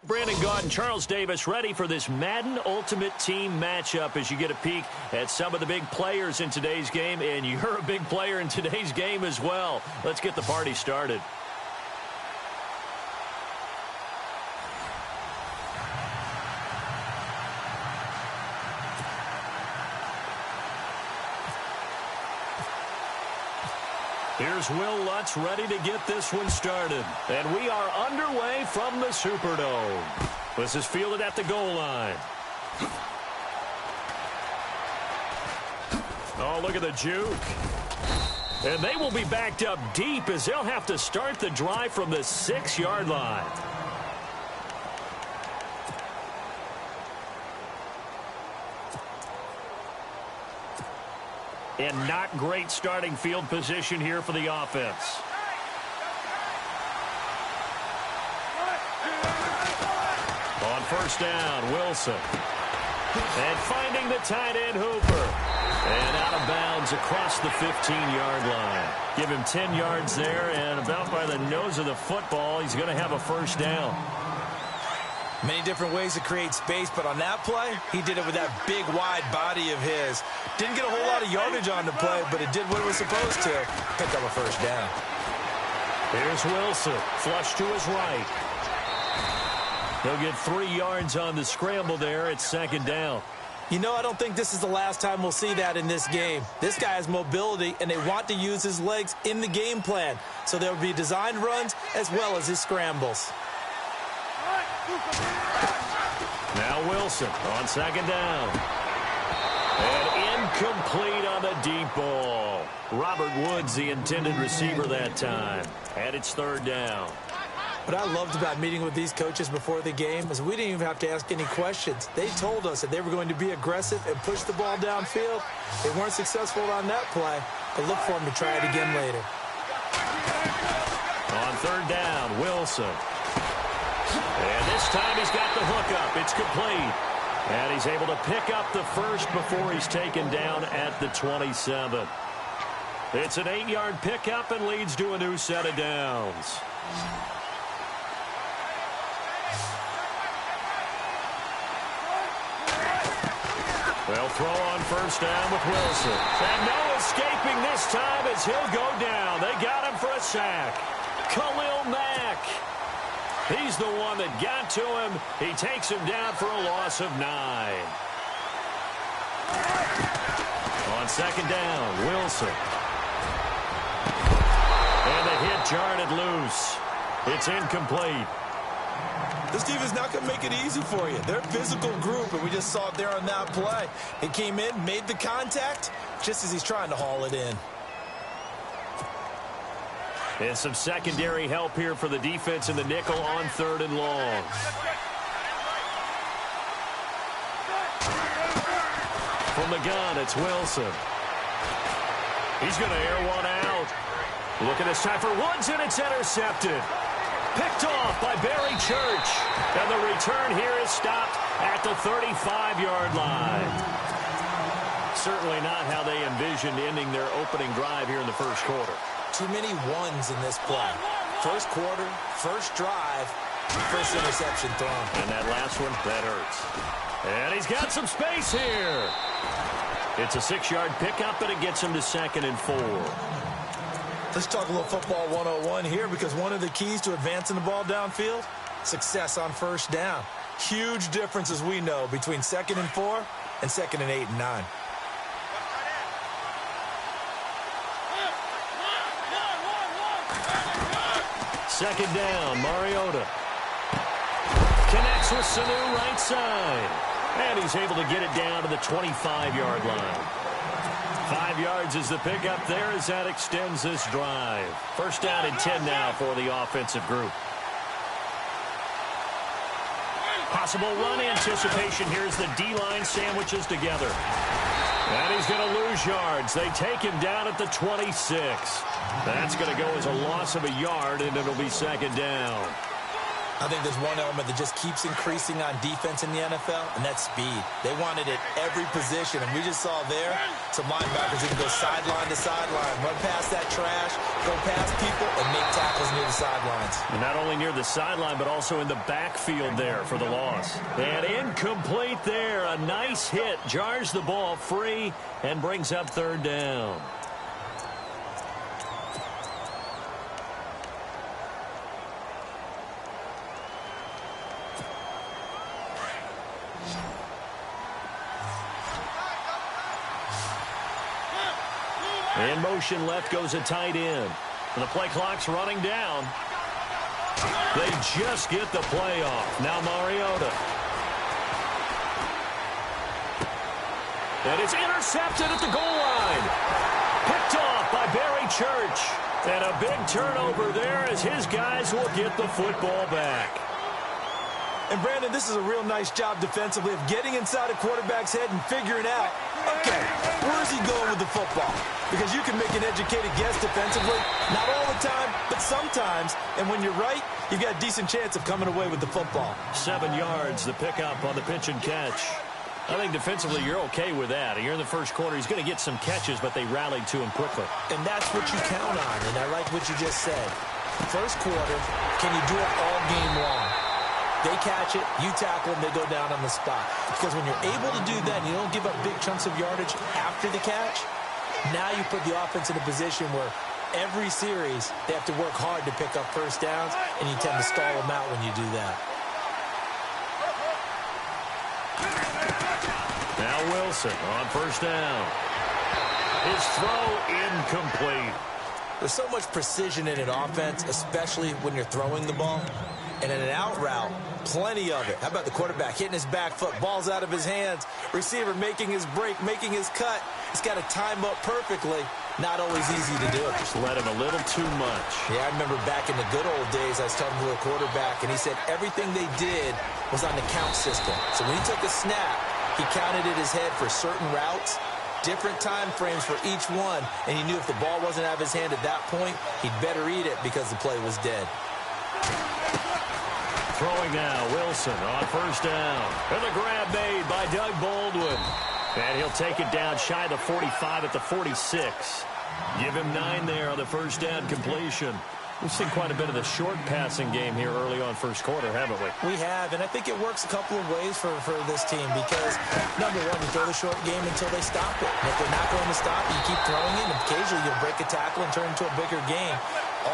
Brandon Gaudin, Charles Davis ready for this Madden Ultimate Team matchup as you get a peek at some of the big players in today's game, and you're a big player in today's game as well. Let's get the party started. Here's Will Lutz ready to get this one started. And we are underway from the Superdome. This is fielded at the goal line. Oh, look at the juke. And they will be backed up deep as they'll have to start the drive from the 6-yard line. And not great starting field position here for the offense. On first down, Wilson. And finding the tight end, Hooper. And out of bounds across the 15-yard line. Give him 10 yards there, and about by the nose of the football, he's going to have a first down. Many different ways to create space, but on that play, he did it with that big, wide body of his. Didn't get a whole lot of yardage on the play, but it did what it was supposed to. Picked up a first down. Here's Wilson, flush to his right. He'll get 3 yards on the scramble there at second down. You know, I don't think this is the last time we'll see that in this game. This guy has mobility, and they want to use his legs in the game plan. So there will be designed runs as well as his scrambles. Now Wilson on second down. And incomplete on the deep ball. Robert Woods, the intended receiver that time. And it's third down. What I loved about meeting with these coaches before the game is we didn't even have to ask any questions. They told us that they were going to be aggressive and push the ball downfield. They weren't successful on that play, but look for them to try it again later. On third down, Wilson. And this time he's got the hook up. It's complete. And he's able to pick up the first before he's taken down at the 27. It's an 8-yard pickup and leads to a new set of downs. They'll throw on first down with Wilson. And no escaping this time as he'll go down. They got him for a sack. Khalil Mack. He's the one that got to him. He takes him down for a loss of 9. On second down, Wilson. And the hit jarred it loose. It's incomplete. This team is not going to make it easy for you. They're a physical group, and we just saw it there on that play. He came in, made the contact, just as he's trying to haul it in. And some secondary help here for the defense in the nickel on third and long. From the gun, it's Wilson. He's going to air one out. Look at this time for Woods, and it's intercepted. Picked off by Barry Church. And the return here is stopped at the 35-yard line. Certainly not how they envisioned ending their opening drive here in the first quarter. Too many ones in this play. First quarter, first drive, first interception thrown. And that last one, that hurts. And he's got some space here. It's a 6-yard pickup, and it gets him to 2nd and 4. Let's talk a little football 101 here, because one of the keys to advancing the ball downfield, success on first down. Huge difference, as we know, between 2nd and 4 and 2nd and 8 and 9. Second down, Mariota. Connects with Sanu right side. And he's able to get it down to the 25-yard line. 5 yards is the pickup there as that extends this drive. First down and 10 now for the offensive group. Possible run anticipation. Here's the D-line sandwiches together. And he's going to lose yards. They take him down at the 26. That's going to go as a loss of a yard, and it'll be second down. I think there's one element that just keeps increasing on defense in the NFL, and that's speed. They want it at every position, and we just saw there some linebackers who can go sideline to sideline, run past that trash, go past people, and make tackles near the sidelines. And not only near the sideline, but also in the backfield there for the loss. And incomplete there. A nice hit. Jars the ball free and brings up third down. In motion left goes a tight end. And the play clock's running down. They just get the play off. Now Mariota. And it's intercepted at the goal line. Picked off by Barry Church. And a big turnover there as his guys will get the football back. And, Brandon, this is a real nice job defensively of getting inside a quarterback's head and figuring out, okay, where's he going with the football? Because you can make an educated guess defensively, not all the time, but sometimes. And when you're right, you've got a decent chance of coming away with the football. 7 yards, the pickup on the pitch and catch. I think defensively you're okay with that. You're in the first quarter. He's going to get some catches, but they rallied to him quickly. And that's what you count on, and I like what you just said. First quarter, can you do it all game long? They catch it, you tackle them, they go down on the spot. Because when you're able to do that and you don't give up big chunks of yardage after the catch, now you put the offense in a position where every series they have to work hard to pick up first downs, and you tend to stall them out when you do that. Now Wilson on first down. His throw incomplete. There's so much precision in an offense, especially when you're throwing the ball. And in an out route, plenty of it. How about the quarterback hitting his back foot, ball's out of his hands, receiver making his break, making his cut. He's got to time up perfectly. Not always easy to do it. Just let him a little too much. Yeah, I remember back in the good old days, I was talking to a quarterback, and he said everything they did was on the count system. So when he took a snap, he counted in his head for certain routes, different time frames for each one, and he knew if the ball wasn't out of his hand at that point, he'd better eat it because the play was dead. Throwing now, Wilson on first down. And the grab made by Doug Baldwin. And he'll take it down shy of the 45 at the 46. Give him 9 there on the first down completion. We've seen quite a bit of the short passing game here early on first quarter, haven't we? We have, and I think it works a couple of ways for this team because, number one, you throw the short game until they stop it. And if they're not going to stop it, you keep throwing it, and occasionally you'll break a tackle and turn into a bigger game.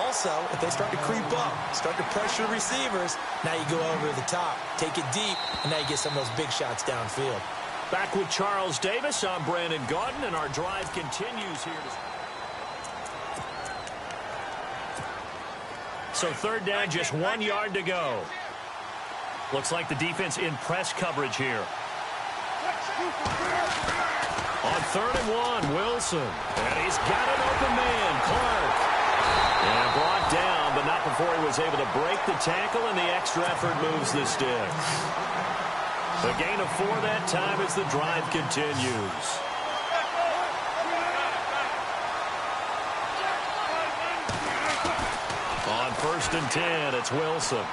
Also, if they start to creep up, start to pressure receivers, now you go over the top, take it deep, and now you get some of those big shots downfield. Back with Charles Davis, I'm Brandon Gaudin, and our drive continues here. So third down, just 1 yard to go. Looks like the defense in press coverage here. On 3rd and 1, Wilson. And he's got an open man, Clark. And brought down, but not before he was able to break the tackle, and the extra effort moves the sticks. The gain of 4 that time as the drive continues. On 1st and 10, it's Wilson.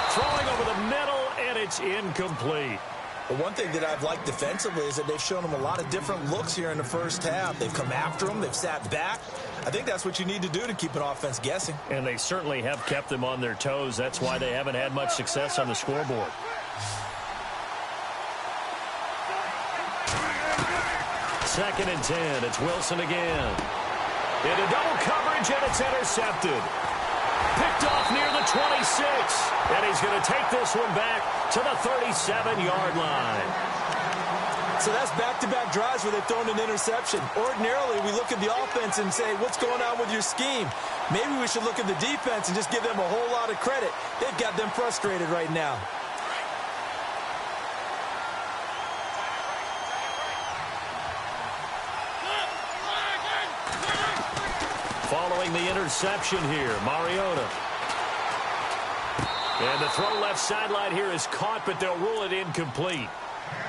Throwing over the middle, and it's incomplete. Well, one thing that I've liked defensively is that they've shown them a lot of different looks here in the first half. They've come after them. They've sat back. I think that's what you need to do to keep an offense guessing. And they certainly have kept them on their toes. That's why they haven't had much success on the scoreboard. Second and 10, it's Wilson again. Into double coverage, and it's intercepted. Picked off near the 26, and he's going to take this one back to the 37-yard line. So that's back-to-back drives where they've thrown an interception. Ordinarily, we look at the offense and say, what's going on with your scheme? Maybe we should look at the defense and just give them a whole lot of credit. They've got them frustrated right now. Following the interception here, Mariota. And the throw left sideline here is caught, but they'll rule it incomplete.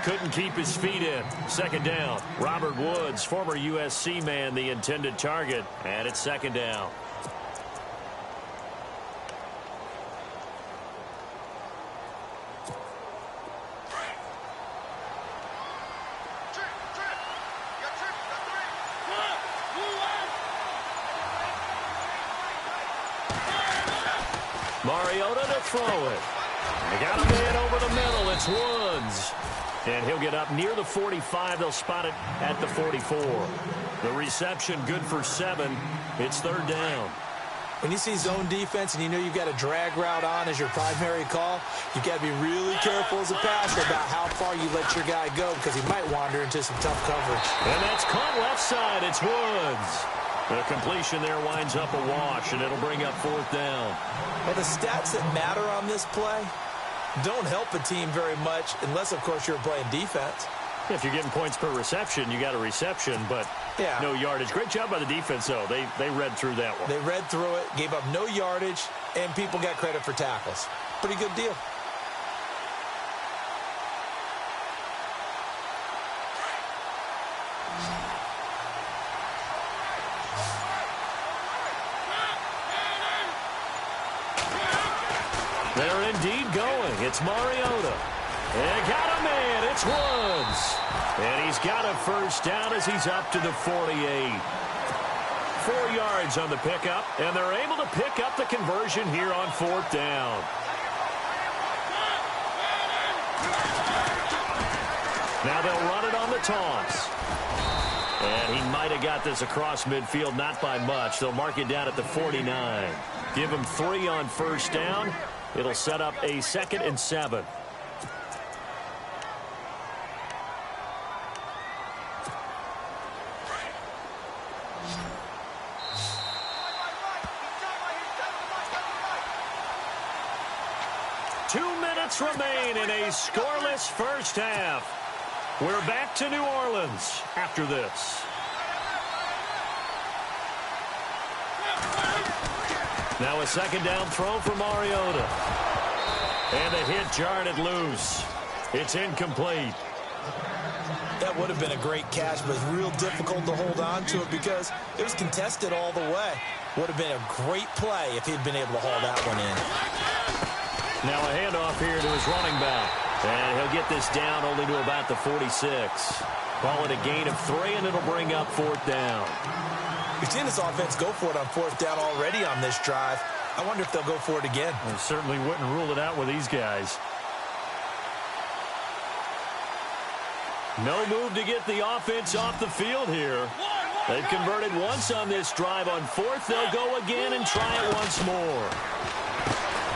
Couldn't keep his feet in. Second down. Robert Woods, former USC man, the intended target. And it's second down. Mariota to throw it. They got a man over the middle. It's Woods. And he'll get up near the 45. They'll spot it at the 44. The reception good for 7. It's 3rd down. When you see zone defense and you know you've got a drag route on as your primary call, you've got to be really careful as a passer about how far you let your guy go because he might wander into some tough coverage. And that's caught left side. It's Woods. The completion there winds up a wash, and it'll bring up 4th down. Well, the stats that matter on this play don't help a team very much unless, of course, you're playing defense. If you're getting points per reception, you got a reception, but no yardage. Great job by the defense, though. They read through that one. They read through it, gave up no yardage, and people got credit for tackles. Pretty good deal. They're indeed going. It's Mariota. And got a man. It's Woods. And he's got a 1st down as he's up to the 48. 4 yards on the pickup, and they're able to pick up the conversion here on 4th down. Now they'll run it on the toss. And he might have got this across midfield, not by much. They'll mark it down at the 49. Give him 3 on 1st down. It'll set up a 2nd and 7. Remain in a scoreless first half. We're back to New Orleans after this. Now a 2nd down throw for Mariota. And the hit jarred it loose. It's incomplete. That would have been a great catch, but it's real difficult to hold on to it because it was contested all the way. Would have been a great play if he'd been able to haul that one in. Now a handoff here to his running back. And he'll get this down only to about the 46. Call it a gain of 3, and it'll bring up 4th down. We've seen this offense go for it on 4th down already on this drive. I wonder if they'll go for it again. I certainly wouldn't rule it out with these guys. No move to get the offense off the field here. They've converted once on this drive. On 4th, they'll go again and try it once more.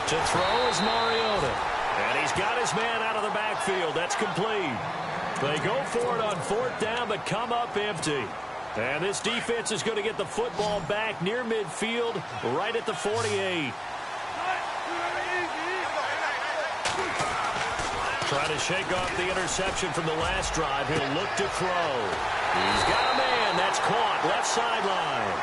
To throw is Mariota. And he's got his man out of the backfield. That's complete. They go for it on 4th down, but come up empty. And this defense is going to get the football back near midfield, right at the 48. Try to shake off the interception from the last drive. He'll look to throw. He's got a man. That's caught. Left sideline.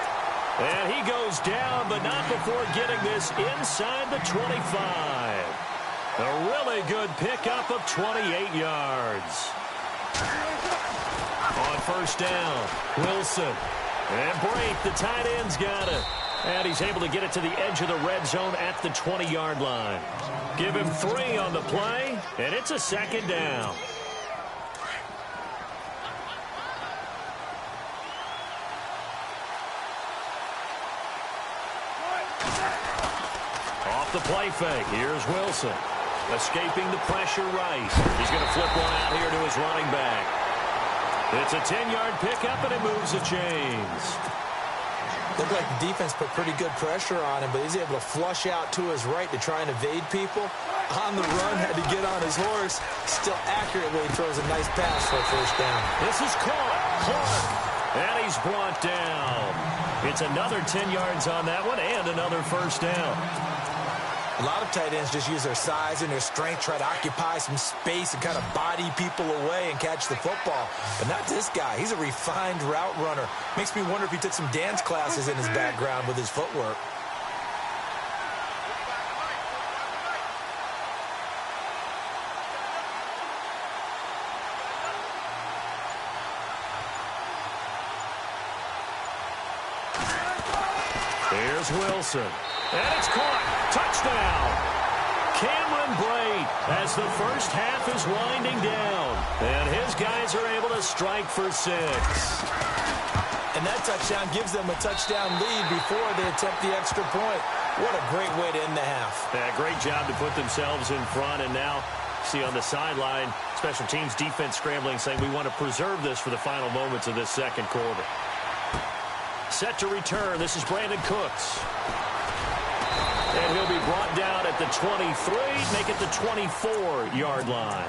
And he goes down, but not before getting this inside the 25. A really good pickup of 28 yards. On 1st down, Wilson. And Brake, the tight end's got it. And he's able to get it to the edge of the red zone at the 20-yard line. Give him 3 on the play, and it's a 2nd down. Off the play fake, here's Wilson. Escaping the pressure right. He's going to flip one out here to his running back. It's a 10-yard pickup, and it moves the chains. Looked like the defense put pretty good pressure on him, but he's able to flush out to his right to try and evade people. On the run, had to get on his horse. Still accurately throws a nice pass for a 1st down. This is caught. Clark. And he's brought down. It's another 10 yards on that one and another 1st down. A lot of tight ends just use their size and their strength, try to occupy some space and kind of body people away and catch the football. But not this guy. He's a refined route runner. Makes me wonder if he took some dance classes in his background with his footwork. Here's Wilson. And it's caught. Touchdown. Cameron Brate as the first half is winding down. And his guys are able to strike for 6. And that touchdown gives them a touchdown lead before they attempt the extra point. What a great way to end the half. Yeah, great job to put themselves in front, and now see on the sideline, special teams defense scrambling, saying we want to preserve this for the final moments of this second quarter. Set to return. This is Brandon Cooks. And he'll be brought down at the 23, make it the 24-yard line.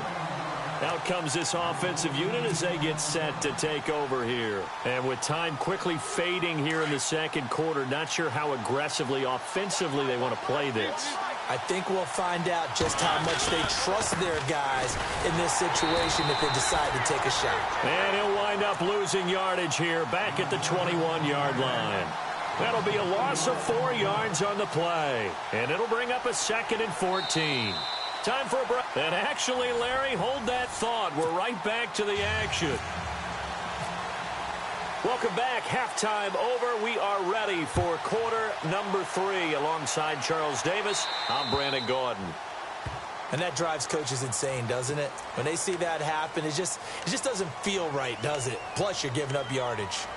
Out comes this offensive unit as they get set to take over here. And with time quickly fading here in the second quarter, not sure how aggressively, offensively they want to play this. I think we'll find out just how much they trust their guys in this situation if they decide to take a shot. And he'll wind up losing yardage here back at the 21-yard line. That'll be a loss of 4 yards on the play. And it'll bring up a 2nd and 14. Time for a break. And actually, Larry, hold that thought. We're right back to the action. Welcome back. Halftime over. We are ready for quarter number 3. Alongside Charles Davis, I'm Brandon Gaudin. And that drives coaches insane, doesn't it? When they see that happen, it just doesn't feel right, does it? Plus, you're giving up yardage.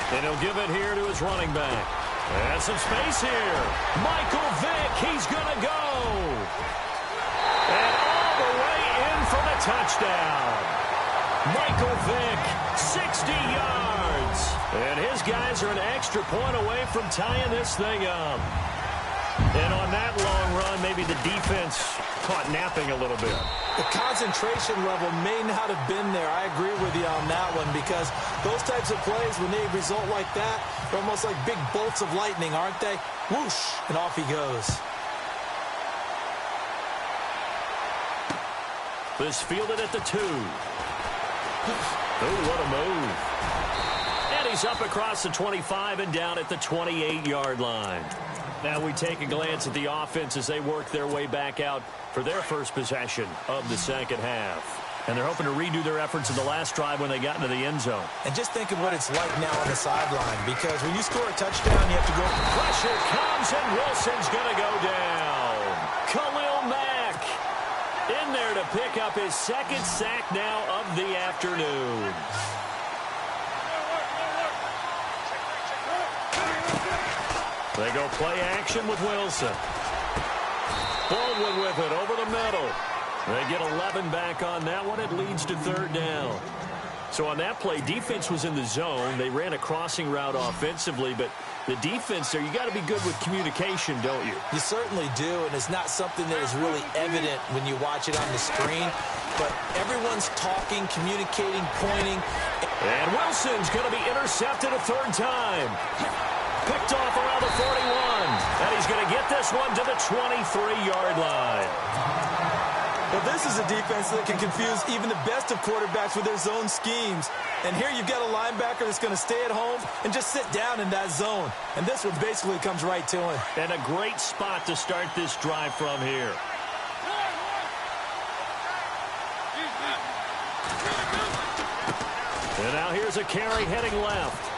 And he'll give it here to his running back. And some space here. Michael Vick, he's going to go. And all the way in for the touchdown. Michael Vick, 60 yards. And his guys are an extra point away from tying this thing up. And on that long run, maybe the defense caught napping a little bit. The concentration level may not have been there. I agree with you on that one because those types of plays, when they result like that, they're almost like big bolts of lightning, aren't they? Whoosh, and off he goes. This fielded at the 2. Oh, what a move. And he's up across the 25 and down at the 28-yard line. Now we take a glance at the offense as they work their way back out for their first possession of the second half. And they're hoping to redo their efforts in the last drive when they got into the end zone. And just think of what it's like now on the sideline, because when you score a touchdown, you have to go. Pressure comes, and Wilson's going to go down. Khalil Mack in there to pick up his 2nd sack now of the afternoon. They go play action with Wilson. Baldwin with it over the middle. They get 11 back on that one. It leads to 3rd down. So on that play, defense was in the zone. They ran a crossing route offensively, but the defense there, you got to be good with communication, don't you? You certainly do, and it's not something that is really evident when you watch it on the screen. But everyone's talking, communicating, pointing. And Wilson's going to be intercepted a 3rd time. Picked off around the 41. And he's going to get this one to the 23-yard line. Well, this is a defense that can confuse even the best of quarterbacks with their zone schemes. And here you've got a linebacker that's going to stay at home and just sit down in that zone. And this one basically comes right to him. And a great spot to start this drive from here. And now here's a carry heading left.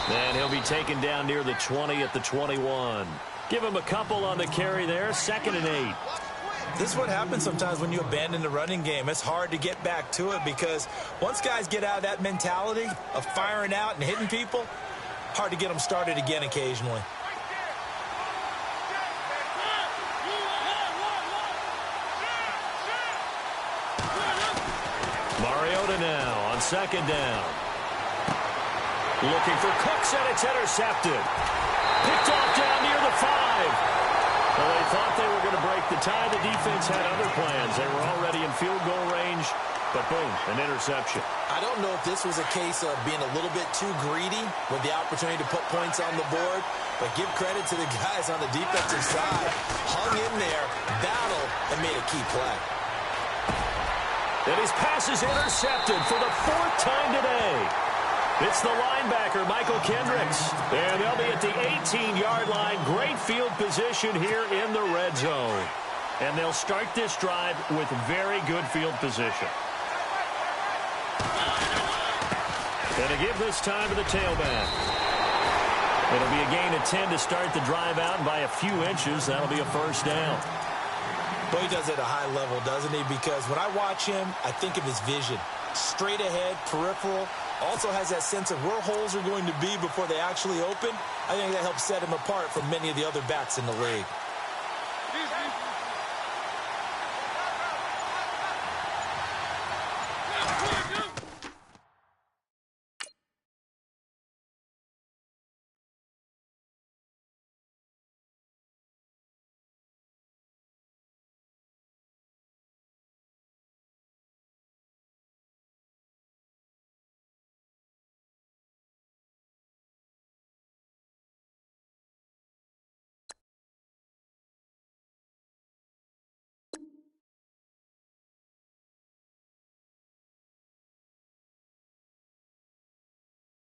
And he'll be taken down near the 20 at the 21. Give him a couple on the carry there. 2nd and 8. This is what happens sometimes when you abandon the running game. It's hard to get back to it because once guys get out of that mentality of firing out and hitting people, hard to get them started again occasionally. Mariota now on 2nd down. Looking for Cooks, and it's intercepted. Picked off down near the 5. Well, they thought they were going to break the tie. The defense had other plans. They were already in field goal range, but boom, an interception. I don't know if this was a case of being a little bit too greedy with the opportunity to put points on the board, but give credit to the guys on the defensive side. Hung in there, battled, and made a key play. And his pass is intercepted for the 4th time today. It's the linebacker, Michael Kendricks. And they'll be at the 18-yard line. Great field position here in the red zone. And they'll start this drive with very good field position. And to give this time to the tailback. It'll be a gain of 10 to start the drive out, and by a few inches, that'll be a first down. Well, he does it at a high level, doesn't he? Because when I watch him, I think of his vision. Straight ahead, peripheral, also has that sense of where holes are going to be before they actually open. I think that helps set him apart from many of the other backs in the league.